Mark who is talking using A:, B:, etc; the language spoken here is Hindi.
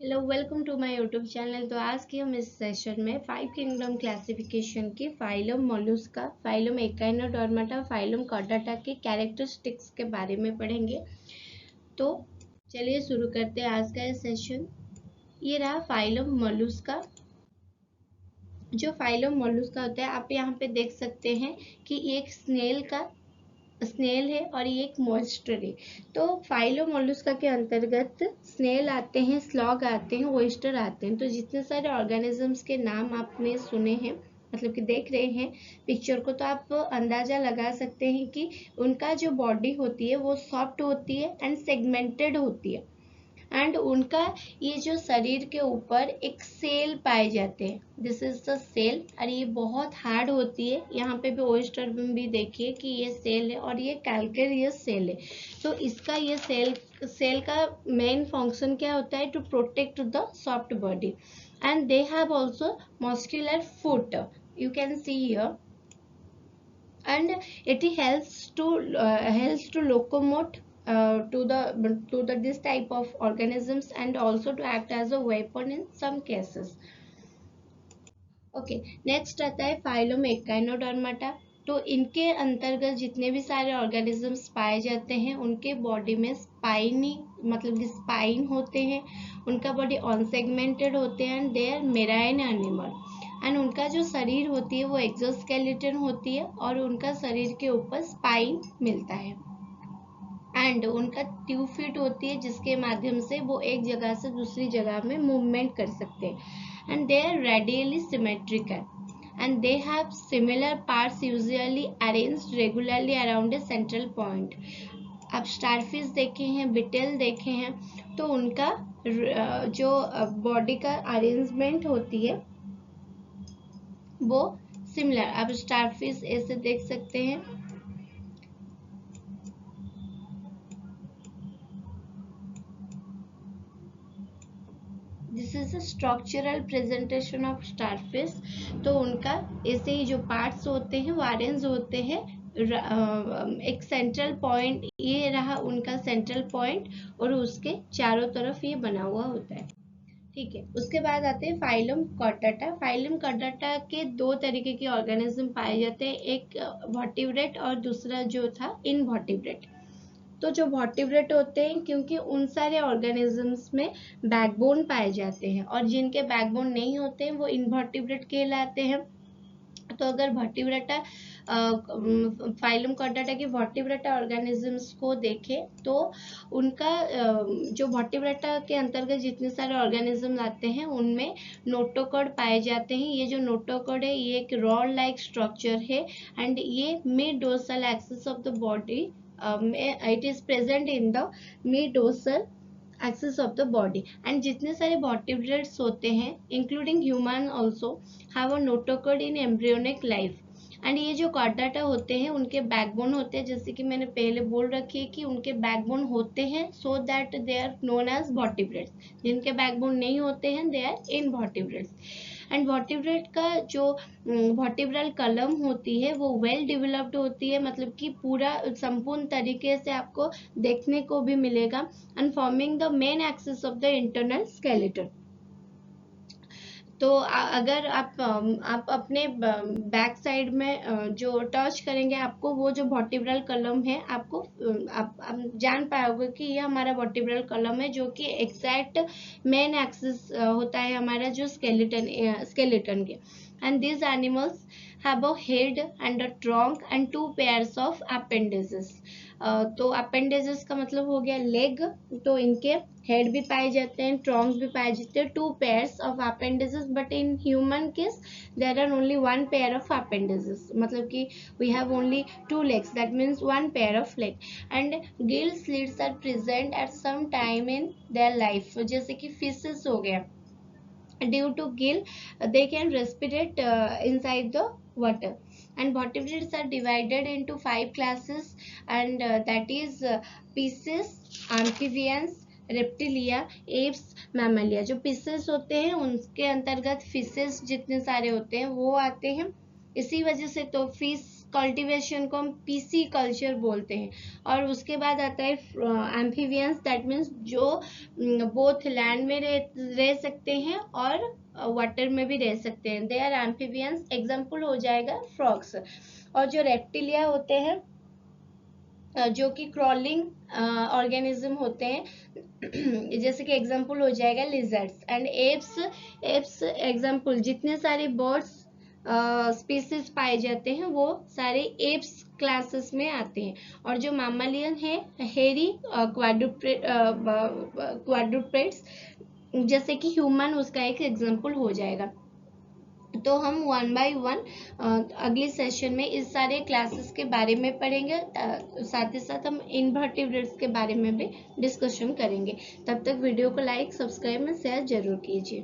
A: Hello, welcome to my YouTube channel. तो आज की हम इस सेशन में 5 किंगडम क्लासिफिकेशन की phylum mollusca, phylum echinodermata, phylum chordata के कैरेक्टरिस्टिक्स के बारे में पढ़ेंगे। तो चलिए शुरू करते हैं आज का ये सेशन। ये रहा फाइलम मोलुस्का। जो फाइलम मोलुस्का होता है, आप यहाँ पे देख सकते हैं कि एक स्नेल है और ये एक मॉइस्टर है। तो फाइलम मोलुस्का के अंतर्गत स्नेल आते हैं, स्लॉग आते हैं, ओयस्टर आते हैं। तो जितने सारे ऑर्गेनिजम्स के नाम आपने सुने हैं, मतलब कि देख रहे हैं पिक्चर को, तो आप अंदाजा लगा सकते हैं कि उनका जो बॉडी होती है वो सॉफ्ट होती है एंड सेगमेंटेड होती है। एंड उनका ये जो शरीर के ऊपर एक सेल पाए जाते हैं, दिस इज द सेल, और ये बहुत हार्ड होती है। यहाँ पे भी ओयस्टर में भी देखिए कि ये सेल है और ये कैल्केरियस सेल है। तो इसका ये सेल का मेन फंक्शन क्या होता है? To protect the soft body, and they have also muscular foot, you can see here, and it helps to locomote to the this type of organisms, and also to act as a weapon in some cases. Okay, next आता है फाइलम एकाइनोडर्माटा। तो इनके अंतर्गत जितने भी सारे ऑर्गेनिजम्स पाए जाते हैं, उनके बॉडी में स्पाइनी, मतलब कि स्पाइन होते हैं, उनका बॉडी अनसेगमेंटेड होते हैं, and they are marine animal. And उनका जो शरीर होती है वो एक्सोस्केलेटन होती है, और उनका शरीर के ऊपर स्पाइन मिलता है। एंड उनका ट्यूब फीट होती है, जिसके माध्यम से वो एक जगह से दूसरी जगह में मूवमेंट कर सकते हैं। And they are radially symmetrical, and they have similar parts usually arranged regularly around a central point. आप स्टारफिश देखे हैं, बिटेल देखे हैं, तो उनका जो बॉडी का अरेंजमेंट होती है वो सिमिलर, आप स्टारफिश ऐसे देख सकते हैं। This is a structural presentation of starfish. तो उनका ऐसे ही जो पार्ट्स होते हैं वो अरेंज होते हैं एक सेंट्रल पॉइंट, ये रहा उनका सेंट्रल पॉइंट, और उसके चारों तरफ ये बना हुआ होता है। ठीक है, उसके बाद आते हैं फाइलम कॉर्डाटा। फाइलम कॉर्डाटा के दो तरीके के ऑर्गेनिज्म पाए जाते हैं, एक वर्टिब्रेट और दूसरा जो था इनवर्टिब्रेट। तो जो वर्टिब्रेट होते हैं, क्योंकि उन सारे ऑर्गेनिजम्स में बैकबोन पाए जाते हैं, और जिनके बैकबोन नहीं होते हैं वो इनवर्टिब्रेट कहलाते हैं। तो अगर वर्टिब्रेटा फाइलम कॉर्डाटा के वर्टिब्रेटा ऑर्गेनिजम्स को देखें, तो उनका जो वर्टिब्रेटा के अंतर्गत जितने सारे ऑर्गेनिज्म आते हैं उनमें नोटोकॉर्ड पाए जाते हैं। ये जो नोटोकॉर्ड है ये एक रॉड लाइक स्ट्रक्चर है, एंड ये mid dorsal axis of the body, it is present in the mid dorsal axis of the body. and जितने सारे vertebrates होते हैं including human also have a notochord in embryonic life. And ये जो कॉर्डाटा होते हैं उनके बैकबोन होते हैं, जैसे कि मैंने पहले बोल रखी है कि उनके बैकबोन होते हैं, so that they are known as vertebrates. जिनके बैकबोन नहीं होते हैं they are invertebrates. And vertebrate का जो वर्टिब्रल कलम होती है वो वेल डेवलप्ड होती है, मतलब कि पूरा संपूर्ण तरीके से आपको देखने को भी मिलेगा, and forming the main axis of the internal skeleton. तो अगर आप अपने बैक साइड में जो टच करेंगे, आपको वो जो वर्टिब्रल कलम है, आपको आप जान पाओगे कि ये हमारा वर्टिब्रल कलम है, जो कि एग्जैक्ट मेन एक्सिस होता है हमारा जो स्केलेटन के। And this animals have a head and a trunk and 2 pairs of appendages. तो अपेंडेजेस का मतलब हो गया लेग, तो इनके हेड भी पाए जाते हैं, ट्रंक भी पाए जाते हैं, 2 pairs of appendages, but in human case there are only 1 pair of appendages, मतलब कि we have only 2 legs, that means 1 pair of leg. and gill slits are present at some time in their life, जैसे कि फिशेस हो गया, due to gill they can respirate inside the water. And vertebrates are divided into 5 classes, and that is fishes, amphibians, reptilia, apes, mammalia. जो फिशेस होते हैं उनके अंतर्गत फिशेस जितने सारे होते हैं वो आते हैं। इसी वजह से तो फिश कल्टीवेशन को हम पीसी कल्चर बोलते हैं। और उसके बाद आता है एम्फीबियंस, दैट मीन्स जो बोथ लैंड में रह सकते हैं और वाटर में भी रह सकते हैं, दे आर एम्फीबियंस। एग्जाम्पल हो जाएगा फ्रॉग्स। और जो रेप्टिलिया होते हैं जो कि क्रॉलिंग ऑर्गेनिज्म होते हैं जैसे कि एग्जांपल हो जाएगा lizards and apps. Apps example, जितने सारे बर्ड्स स्पीसीज पाए जाते हैं वो सारे एप्स क्लासेस में आते हैं। और जो मामालियन है हेरी क्वाड्रुपेट्स, जैसे कि ह्यूमन उसका एक एग्जांपल हो जाएगा। तो हम 1 बाय 1 अगले सेशन में इस सारे क्लासेस के बारे में पढ़ेंगे, साथ ही साथ हम इनवर्टिब्रेट्स के बारे में भी डिस्कशन करेंगे। तब तक वीडियो को लाइक, सब्सक्राइब और शेयर जरूर कीजिए।